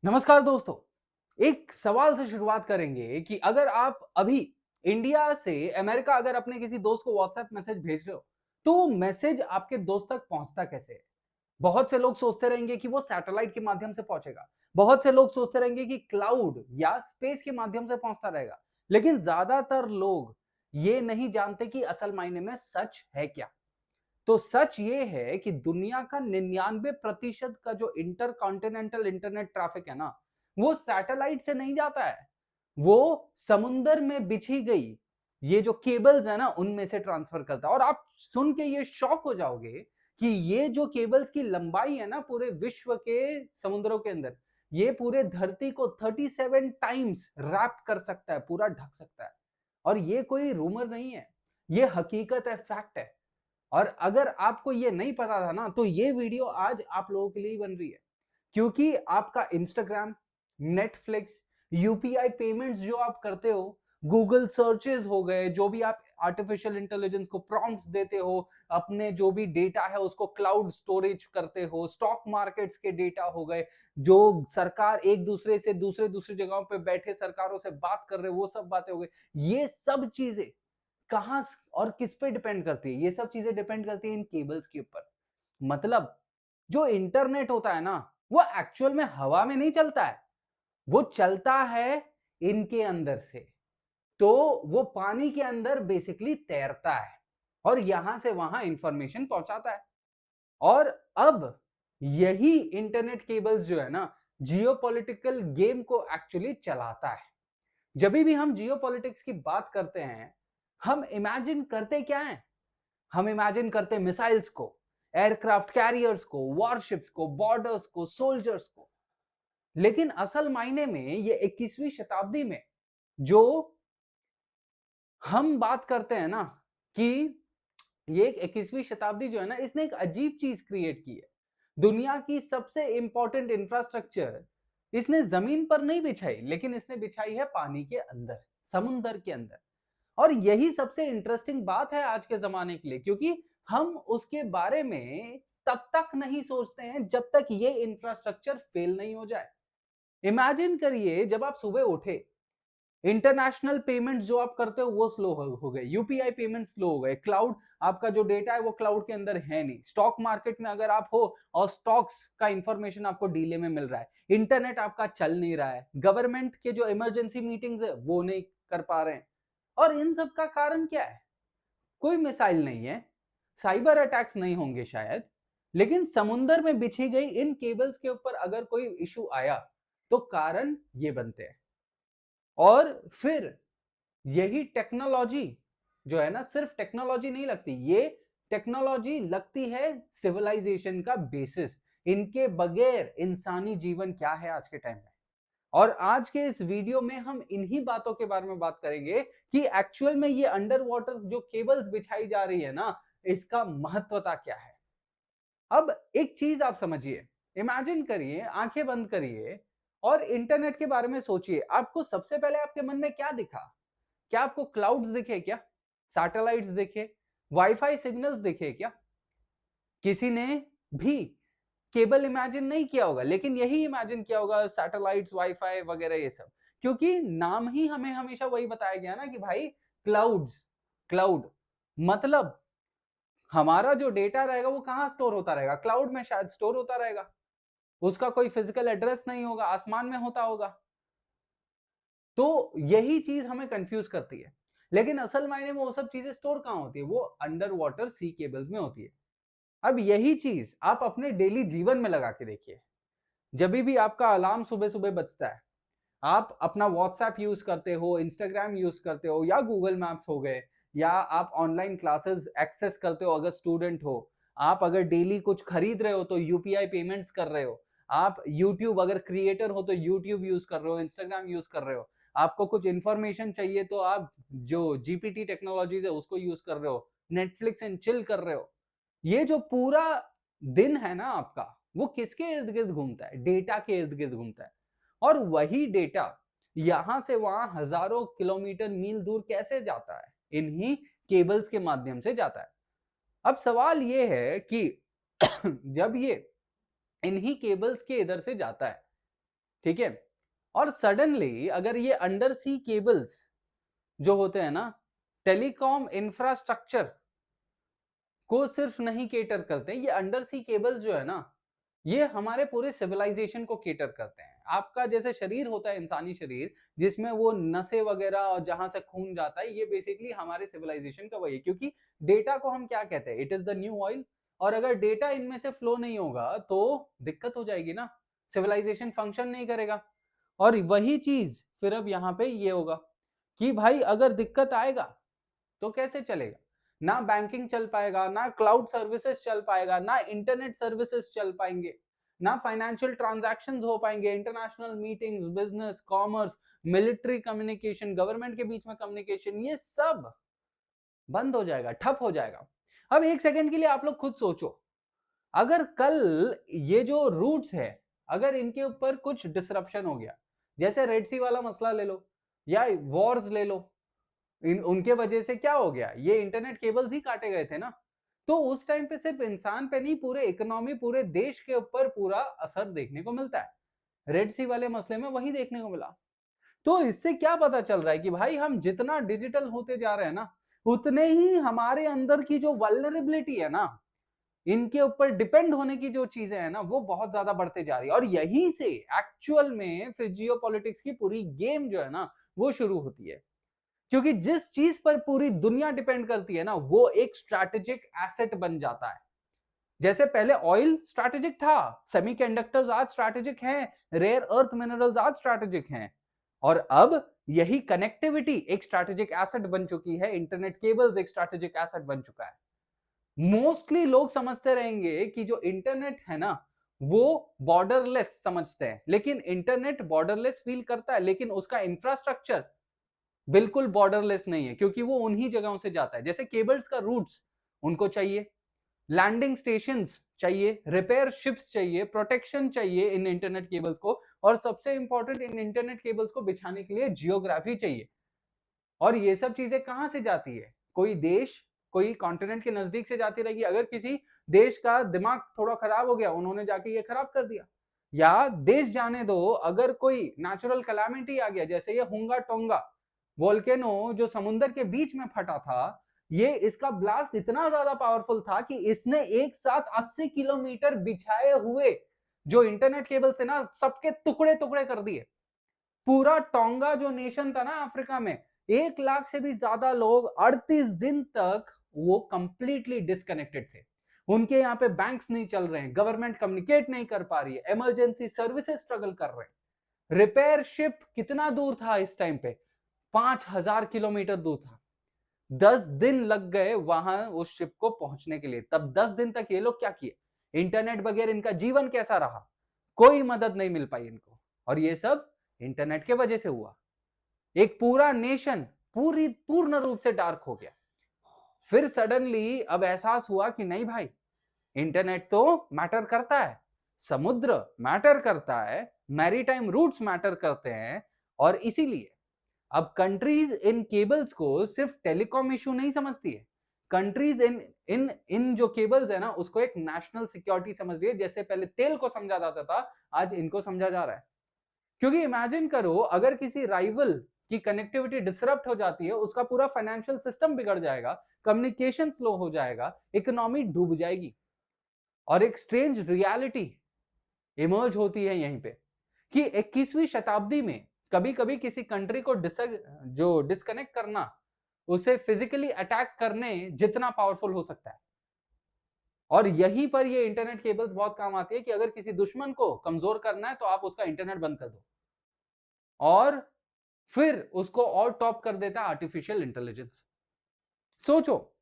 नमस्कार दोस्तों। एक सवाल से शुरुआत करेंगे कि अगर आप अभी इंडिया से अमेरिका अगर अपने किसी दोस्त को व्हाट्सएप मैसेज भेज रहे हो तो वो मैसेज आपके दोस्त तक पहुंचता कैसे है? बहुत से लोग सोचते रहेंगे कि वो सैटेलाइट के माध्यम से पहुंचेगा। बहुत से लोग सोचते रहेंगे कि क्लाउड या स्पेस के माध्यम से पहुंचता रहेगा। लेकिन ज्यादातर लोग ये नहीं जानते कि असल मायने में सच है क्या। तो सच ये है कि दुनिया का 99% का जो इंटर कॉन्टिनेंटल इंटरनेट ट्रैफिक है ना, वो सैटेलाइट से नहीं जाता है। वो समुंदर में बिछी गई ये जो केबल्स है ना, उनमें से ट्रांसफर करता है। और आप सुन के ये शॉक हो जाओगे कि ये जो केबल्स की लंबाई है ना पूरे विश्व के समुद्रों के अंदर, ये पूरे धरती को 37 टाइम्स रैप कर सकता है, पूरा ढक सकता है। और ये कोई रूमर नहीं है, ये हकीकत है, फैक्ट है। और अगर आपको ये नहीं पता था ना, तो ये वीडियो आज आप लोगों के लिए ही बन रही है। क्योंकि आपका इंस्टाग्राम, नेटफ्लिक्स, यूपीआई पेमेंट्स जो आप करते हो, गूगल सर्चेस हो गए, जो भी आप आर्टिफिशियल इंटेलिजेंस को प्रॉम्प्ट्स देते हो, अपने जो भी डेटा है उसको क्लाउड स्टोरेज करते हो, स्टॉक मार्केट्स के डेटा हो गए, जो सरकार एक दूसरे से दूसरे दूसरी जगहों पे बैठे सरकारों से बात कर रहे हो, वो सब बातें हो गई। ये सब चीजें कहां और किस पे डिपेंड करती है? ये सब चीजें डिपेंड करती है इन केबल्स के ऊपर। मतलब जो इंटरनेट होता है ना, वो एक्चुअल में हवा में नहीं चलता है, वो चलता है इनके अंदर से। तो वो पानी के अंदर बेसिकली तैरता है और यहां से वहां इंफॉर्मेशन पहुंचाता है। और अब यही इंटरनेट केबल्स जो है ना, जियोपॉलिटिकल गेम को एक्चुअली चलाता है। जब भी हम जियोपॉलिटिक्स की बात करते हैं, हम इमेजिन करते क्या है? हम इमेजिन करते हैं मिसाइल्स को, एयरक्राफ्ट कैरियर्स को, वॉरशिप्स को, बॉर्डर्स को, सोल्जर्स को। लेकिन असल मायने में ये 21वीं शताब्दी में जो हम बात करते हैं ना, कि ये 21वीं शताब्दी जो है ना, इसने एक अजीब चीज क्रिएट की है। दुनिया की सबसे इंपॉर्टेंट इंफ्रास्ट्रक्चर इसने जमीन पर नहीं बिछाई, लेकिन इसने बिछाई है पानी के अंदर, समुंदर के अंदर। और यही सबसे इंटरेस्टिंग बात है आज के जमाने के लिए, क्योंकि हम उसके बारे में तब तक नहीं सोचते हैं जब तक ये इंफ्रास्ट्रक्चर फेल नहीं हो जाए। इमेजिन करिए, जब आप सुबह उठे, इंटरनेशनल पेमेंट्स जो आप करते हो वो स्लो हो गए, यूपीआई पेमेंट स्लो हो गए, क्लाउड, आपका जो डेटा है वो क्लाउड के अंदर है नहीं, स्टॉक मार्केट में अगर आप हो और स्टॉक्स का इंफॉर्मेशन आपको डीले में मिल रहा है, इंटरनेट आपका चल नहीं रहा है, गवर्नमेंट के जो इमरजेंसी मीटिंग्स है वो नहीं कर पा रहे हैं। और इन सब का कारण क्या है? कोई मिसाइल नहीं है, साइबर अटैक्स नहीं होंगे शायद, लेकिन समुंदर में बिछी गई इन केबल्स के ऊपर अगर कोई इशू आया तो कारण ये बनते हैं। और फिर यही टेक्नोलॉजी जो है ना, सिर्फ टेक्नोलॉजी नहीं लगती, ये टेक्नोलॉजी लगती है सिविलाइजेशन का बेसिस। इनके बगैर इंसानी जीवन क्या है आज के टाइम में? और आज के इस वीडियो में हम इन्हीं बातों के बारे में बात करेंगे कि एक्चुअल में ये अंडर वाटर जो केबल्स बिछाई जा रही है ना, इसका महत्वता क्या है। अब एक चीज आप समझिए, इमेजिन करिए, आंखें बंद करिए और इंटरनेट के बारे में सोचिए। आपको सबसे पहले आपके मन में क्या दिखा? क्या आपको क्लाउड्स दिखे क्या? सैटेलाइट्स दिखे? वाईफाई सिग्नल्स दिखे क्या? किसी ने भी केबल इमेजिन नहीं किया होगा, लेकिन यही इमेजिन किया होगा सैटेलाइट्स, वाईफाई वगैरह ये सब। क्योंकि नाम ही हमें हमेशा वही बताया गया ना कि भाई क्लाउड्स, क्लाउड मतलब हमारा जो डेटा रहेगा वो कहां स्टोर होता रहेगा? क्लाउड में शायद स्टोर होता रहेगा। उसका कोई फिजिकल एड्रेस नहीं होगा, आसमान में होता होगा। तो यही चीज हमें कंफ्यूज करती है। लेकिन असल मायने में वो सब चीजें स्टोर कहां होती है? वो अंडर वाटर सी केबल्स में होती है। अब यही चीज आप अपने डेली जीवन में लगा के देखिए। जब भी आपका अलार्म सुबह सुबह बजता है, आप अपना व्हाट्सएप यूज करते हो, इंस्टाग्राम यूज करते हो, या गूगल मैप्स हो गए, या आप ऑनलाइन क्लासेस एक्सेस करते हो अगर स्टूडेंट हो, आप अगर डेली कुछ खरीद रहे हो तो यूपीआई पेमेंट्स कर रहे हो, आप यूट्यूब अगर क्रिएटर हो तो यूट्यूब यूज कर रहे हो, इंस्टाग्राम यूज कर रहे हो, आपको कुछ इंफॉर्मेशन चाहिए तो आप जो जीपीटी टेक्नोलॉजीज है उसको यूज कर रहे हो, नेटफ्लिक्स एंड चिल कर रहे हो। ये जो पूरा दिन है ना आपका, वो किसके इर्द गिर्द घूमता है? डेटा के इर्द गिर्द घूमता है। और वही डेटा यहां से वहां हजारों किलोमीटर मील दूर कैसे जाता है? इन्हीं केबल्स के माध्यम से जाता है। अब सवाल यह है कि जब ये इन्हीं केबल्स के इधर से जाता है, ठीक है। और सडनली अगर ये अंडर सी केबल्स जो होते हैं ना, टेलीकॉम इंफ्रास्ट्रक्चर को सिर्फ नहीं केटर करते, ये अंडर सी केबल्स जो है ना, ये हमारे पूरे सिविलाइजेशन को केटर करते हैं। आपका जैसे शरीर होता है, इंसानी शरीर, जिसमें वो नसें वगैरह और जहां से खून जाता है, ये बेसिकली हमारे सिविलाइजेशन का वही है। क्योंकि डेटा को हम क्या कहते हैं, it is the new oil. और अगर डेटा इनमें से फ्लो नहीं होगा तो दिक्कत हो जाएगी ना, सिविलाइजेशन फंक्शन नहीं करेगा। और वही चीज फिर अब यहाँ पे ये होगा कि भाई अगर दिक्कत आएगा तो कैसे चलेगा? ना बैंकिंग चल पाएगा, ना क्लाउड सर्विसेज चल पाएगा, ना इंटरनेट सर्विसेज चल पाएंगे, ना फाइनेंशियल ट्रांजैक्शंस हो पाएंगे, international meetings, business, commerce, military communication, government के बीच में कम्युनिकेशन, ये सब बंद हो जाएगा, ठप हो जाएगा। अब एक सेकंड के लिए आप लोग खुद सोचो, अगर कल ये जो रूट्स है, अगर इनके ऊपर कुछ डिसरप्शन हो गया, जैसे रेड सी वाला मसला ले लो या वॉर्स ले लो, उनके वजह से क्या हो गया, ये इंटरनेट केबल्स ही काटे गए थे ना। तो उस टाइम पे सिर्फ इंसान पे नहीं, पूरे इकोनॉमी, पूरे देश के ऊपर पूरा असर देखने को मिलता है। रेड सी वाले मसले में वही देखने को मिला। तो इससे क्या पता चल रहा है कि भाई हम जितना डिजिटल होते जा रहे हैं ना, उतने ही हमारे अंदर की जो वल्नरेबिलिटी है ना, इनके ऊपर डिपेंड होने की जो चीजें हैं ना, वो बहुत ज्यादा बढ़ते जा रही है। और यहीं से एक्चुअल में फिर जियोपॉलिटिक्स की पूरी गेम जो है ना, वो शुरू होती है। क्योंकि जिस चीज पर पूरी दुनिया डिपेंड करती है ना, वो एक स्ट्रैटेजिक एसेट बन जाता है। जैसे पहले ऑयल स्ट्रैटेजिक था, सेमीकंडक्टर्स आज स्ट्रैटेजिक हैं, रेयर अर्थ मिनरल्स आज स्ट्रैटेजिक हैं, और अब यही कनेक्टिविटी एक स्ट्रैटेजिक एसेट बन चुकी है, इंटरनेट केबल्स एक स्ट्रैटेजिक एसेट बन चुका है। मोस्टली लोग समझते रहेंगे कि जो इंटरनेट है ना, वो बॉर्डरलेस समझते हैं, लेकिन इंटरनेट बॉर्डरलेस फील करता है, लेकिन उसका इंफ्रास्ट्रक्चर बिल्कुल बॉर्डरलेस नहीं है, क्योंकि वो उन्हीं जगहों से जाता है। जैसे केबल्स का रूट्स उनको चाहिए, लैंडिंग स्टेशंस चाहिए, रिपेयर शिप्स चाहिए, प्रोटेक्शन चाहिए इन इंटरनेट केबल्स को, और सबसे इंपॉर्टेंट इन इंटरनेट केबल्स को बिछाने के लिए जियोग्राफी चाहिए। और ये सब चीजें कहां से जाती है? कोई देश, कोई कॉन्टिनेंट के नजदीक से जाती रहेगी। अगर किसी देश का दिमाग थोड़ा खराब हो गया, उन्होंने जाके ये खराब कर दिया। या देश जाने दो, अगर कोई नेचुरल कैलामिटी आ गया, जैसे ये हुंगा टोंगा वोल्केनो जो समुद्र के बीच में फटा था, ये इसका ब्लास्ट इतना ज्यादा पावरफुल था कि इसने एक साथ 80 किलोमीटर बिछाए हुए जो इंटरनेट केबल थे ना, सबके टुकड़े टुकड़े कर दिए। पूरा टोंगा जो नेशन था ना अफ्रीका में, 1 लाख से भी ज्यादा लोग 38 दिन तक वो कंप्लीटली डिस्कनेक्टेड थे। उनके यहाँ पे बैंक्स नहीं चल रहे हैं, गवर्नमेंट कम्युनिकेट नहीं कर पा रही है, इमरजेंसी सर्विसेज स्ट्रगल कर रहे हैं। रिपेयर शिप कितना दूर था इस टाइम पे? 5000 किलोमीटर दूर था। 10 दिन लग गए वहां उस शिप को पहुंचने के लिए। तब 10 दिन तक ये लोग क्या किए? इंटरनेट बगैर इनका जीवन कैसा रहा? कोई मदद नहीं मिल पाई इनको। और ये सब इंटरनेट के वजह से हुआ। एक पूरा नेशन पूर्ण रूप से डार्क हो गया। फिर सडनली अब एहसास हुआ कि नहीं भाई, इंटरनेट तो मैटर करता है, समुद्र मैटर करता है, मैरीटाइम रूट्स मैटर करते हैं। और इसीलिए अब कंट्रीज इन केबल्स को सिर्फ टेलीकॉम इशू नहीं समझती है। कंट्रीज इन इन इन जो केबल्स है ना, उसको एक नेशनल सिक्योरिटी समझ रही है। जैसे पहले तेल को समझा जाता था, आज इनको समझा जा रहा है। क्योंकि इमेजिन करो, अगर किसी राइवल की कनेक्टिविटी डिसरप्ट हो जाती है, उसका पूरा फाइनेंशियल सिस्टम बिगड़ जाएगा, कम्युनिकेशन स्लो हो जाएगा, इकोनॉमी डूब जाएगी। और एक स्ट्रेंज रियलिटी इमर्ज होती है यहीं पे कि 21वीं शताब्दी में कभी कभी किसी कंट्री को जो डिस्कनेक्ट करना, उसे फिजिकली अटैक करने जितना पावरफुल हो सकता है। और यहीं पर ये इंटरनेट केबल्स बहुत काम आती है कि अगर किसी दुश्मन को कमजोर करना है, तो आप उसका इंटरनेट बंद कर दो, और फिर उसको और टॉप कर देता है आर्टिफिशियल इंटेलिजेंस। सोचो,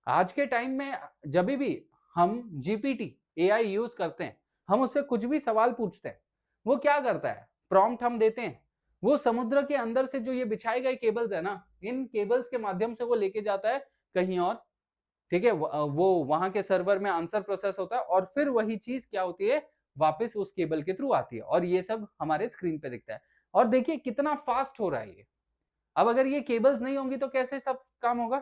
आज के टाइम में जब भी हम जीपीटी एआई यूज करते हैं, हम उससे कुछ भी सवाल पूछते हैं, वो क्या करता है? प्रॉम्प्ट हम देते हैं, वो समुद्र के अंदर से जो ये बिछाए गए केबल्स है ना, इन केबल्स के माध्यम से वो लेके जाता है कहीं और। ठीक है, वो वहां के सर्वर में आंसर प्रोसेस होता है, और फिर वही चीज क्या होती है, वापस उस केबल के थ्रू आती है, और ये सब हमारे स्क्रीन पे दिखता है। और देखिए कितना फास्ट हो रहा है ये। अब अगर ये केबल्स नहीं होंगी तो कैसे सब काम होगा?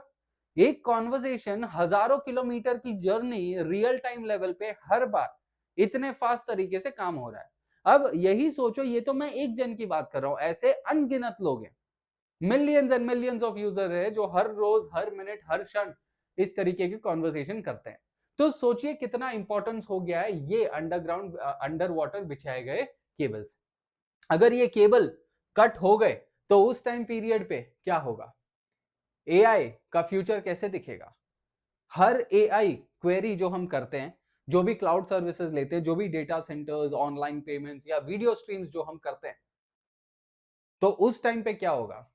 एक कॉन्वर्सेशन, हजारों किलोमीटर की जर्नी रियल टाइम लेवल पे हर बार इतने फास्ट तरीके से काम हो रहा है। अब यही सोचो, ये तो मैं एक जन की बात कर रहा हूं, ऐसे अनगिनत लोग हैं, millions and millions of user है जो हर रोज, हर मिनट, हर क्षण इस तरीके की कॉन्वर्सेशन करते हैं। तो सोचिए कितना इंपॉर्टेंस हो गया है ये अंडरग्राउंड, अंडर वाटर बिछाए गए केबल्स। अगर ये केबल कट हो गए तो उस टाइम पीरियड पे क्या होगा? एआई का फ्यूचर कैसे दिखेगा? हर एआई क्वेरी जो हम करते हैं, जो भी क्लाउड सर्विसेज लेते हैं, जो भी डेटा सेंटर्स, ऑनलाइन पेमेंट्स या वीडियो स्ट्रीम्स जो हम करते हैं, तो उस टाइम पे क्या होगा?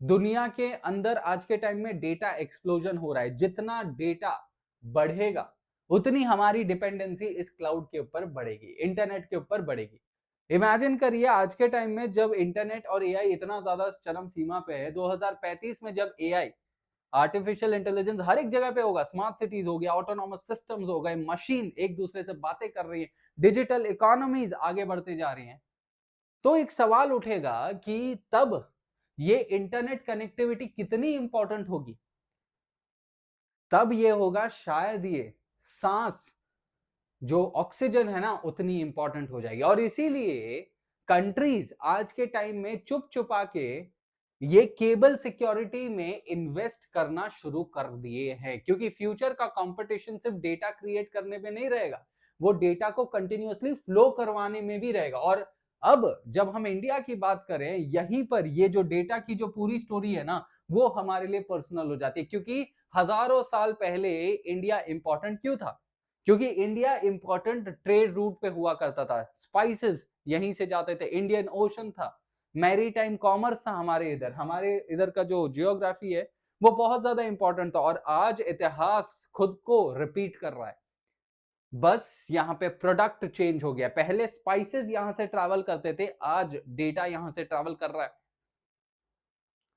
दुनिया के अंदर आज के टाइम में डेटा एक्सप्लोजन हो रहा है। जितना डेटा बढ़ेगा उतनी हमारी डिपेंडेंसी इस क्लाउड के ऊपर बढ़ेगी, इंटरनेट के ऊपर बढ़ेगी। इमेजिन करिए आज के टाइम में जब इंटरनेट और एआई इतना ज्यादा चरम सीमा पे है, 2035 में जब एआई, आर्टिफिशियल इंटेलिजेंस हर एक जगह पे होगा, स्मार्ट सिटीज हो गया, ऑटोनॉमस सिस्टम्स हो गए, मशीन एक दूसरे से बातें कर रही है, डिजिटल इकोनॉमीज आगे बढ़ते जा रही हैं, तो एक सवाल उठेगा कि तब ये इंटरनेट कनेक्टिविटी कितनी इंपॉर्टेंट होगी। तब ये होगा शायद ये सांस, जो ऑक्सीजन है ना, उतनी इंपॉर्टेंट हो जाएगी। और इसीलिए कंट्रीज आज के टाइम में चुप चुपा के ये केबल सिक्योरिटी में इन्वेस्ट करना शुरू कर दिए हैं, क्योंकि फ्यूचर का कंपटीशन सिर्फ डेटा क्रिएट करने में नहीं रहेगा, वो डेटा को कंटिन्यूअसली फ्लो करवाने में भी रहेगा। और अब जब हम इंडिया की बात करें, यहीं पर ये जो डेटा की जो पूरी स्टोरी है ना, वो हमारे लिए पर्सनल हो जाती है। क्योंकि हजारों साल पहले इंडिया इंपॉर्टेंट क्यों था? क्योंकि इंडिया इंपॉर्टेंट ट्रेड रूट पे हुआ करता था, स्पाइसेस यहीं से जाते थे, इंडियन ओशन था, मैरी टाइम कॉमर्स था, हमारे इधर का जो जियोग्राफी है वो बहुत ज्यादा इंपॉर्टेंट था। और आज इतिहास खुद को रिपीट कर रहा है, बस यहाँ पे प्रोडक्ट चेंज हो गया। पहले स्पाइसेस यहां से ट्रैवल करते थे, आज डेटा यहां से ट्रैवल कर रहा है।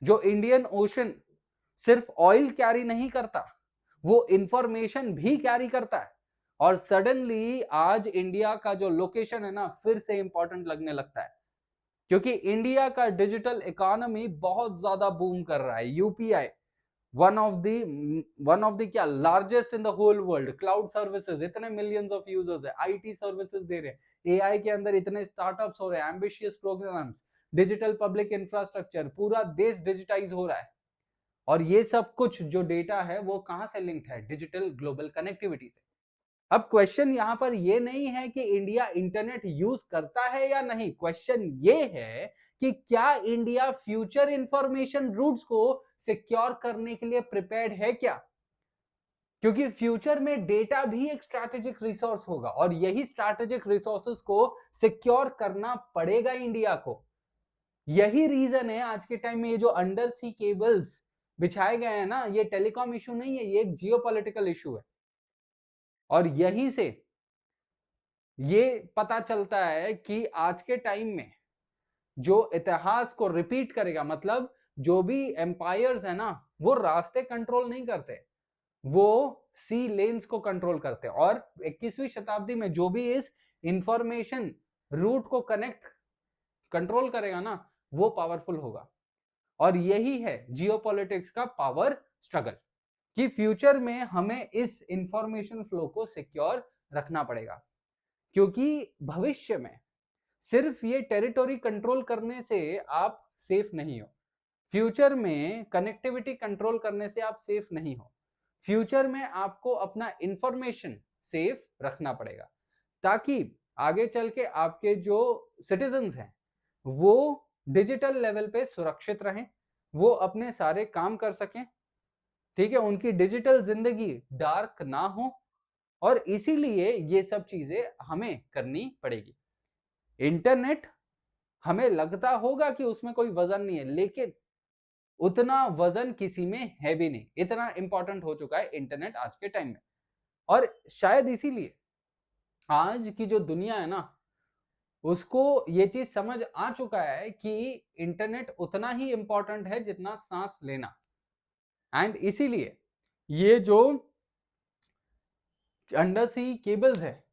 जो इंडियन ओशन सिर्फ ऑयल कैरी नहीं करता, वो इंफॉर्मेशन भी कैरी करता है। और सडनली आज इंडिया का जो लोकेशन है ना, फिर से इंपॉर्टेंट लगने लगता है, क्योंकि इंडिया का डिजिटल इकोनॉमी बहुत ज्यादा बूम कर रहा है। यूपीआई वन ऑफ द क्या largest in the whole world, cloud services इतने मिलियंस ऑफ यूजर्स है, आईटी सर्विसेज दे रहे हैं, एआई के अंदर इतने स्टार्टअप्स हो रहे हैं, ambitious programmes, digital public infrastructure, पूरा देश डिजिटाइज हो रहा है। और ये सब कुछ जो डेटा है वो कहां से लिंक्ड है? डिजिटल ग्लोबल कनेक्टिविटी से। अब क्वेश्चन यहां पर ये नहीं है कि इंडिया इंटरनेट यूज करता है या नहीं, क्वेश्चन ये है कि क्या इंडिया फ्यूचर इंफॉर्मेशन रूट्स को सिक्योर करने के लिए प्रिपेयर्ड है क्या? क्योंकि फ्यूचर में डेटा भी एक स्ट्रैटेजिक रिसोर्स होगा और यही स्ट्रैटेजिक रिसोर्सेस को सिक्योर करना पड़ेगा इंडिया को। यही रीजन है आज के टाइम में ये जो अंडर सी केबल्स बिछाए गए हैं ना, ये टेलीकॉम इशू नहीं है, ये एक जियोपॉलिटिकल इशू है। और यहीं से ये पता चलता है कि आज के टाइम में जो इतिहास को रिपीट करेगा, मतलब जो भी एम्पायर्स है ना, वो रास्ते कंट्रोल नहीं करते, वो सी लेन्स को कंट्रोल करते हैं। और 21वीं शताब्दी में जो भी इस इंफॉर्मेशन रूट को कनेक्ट कंट्रोल करेगा ना, वो पावरफुल होगा। और यही है जियोपॉलिटिक्स का पावर स्ट्रगल, कि फ्यूचर में हमें इस इंफॉर्मेशन फ्लो को सिक्योर रखना पड़ेगा। क्योंकि भविष्य में सिर्फ ये टेरिटोरी कंट्रोल करने से आप सेफ नहीं हो, फ्यूचर में कनेक्टिविटी कंट्रोल करने से आप सेफ नहीं हो, फ्यूचर में आपको अपना इंफॉर्मेशन सेफ रखना पड़ेगा, ताकि आगे चल के आपके जो सिटीजन्स हैं वो डिजिटल लेवल पे सुरक्षित रहें, वो अपने सारे काम कर सकें, ठीक है, उनकी डिजिटल जिंदगी डार्क ना हो। और इसीलिए ये सब चीजें हमें करनी पड़ेगी। इंटरनेट, हमें लगता होगा कि उसमें कोई वजन नहीं है, लेकिन उतना वजन किसी में है भी नहीं, इतना इंपॉर्टेंट हो चुका है इंटरनेट आज के टाइम में। और शायद इसीलिए आज की जो दुनिया है ना, उसको ये चीज समझ आ चुका है कि इंटरनेट उतना ही इंपॉर्टेंट है जितना सांस लेना। एंड इसीलिए ये जो अंडर सी केबल्स है,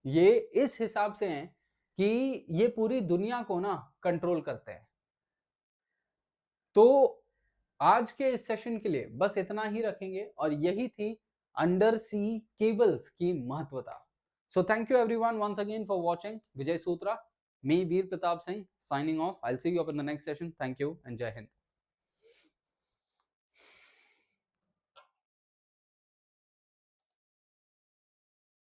ये इस हिसाब से हैं कि ये पूरी दुनिया को ना कंट्रोल करते हैं। तो आज के इस सेशन के लिए बस इतना ही रखेंगे, और यही थी अंडर सी केबल्स की महत्वता। So thank you everyone once again for watching. Vijay Sutra, me Veer Pratap Singh signing off. I'll see you up in the next session. Thank you and Jai Hind.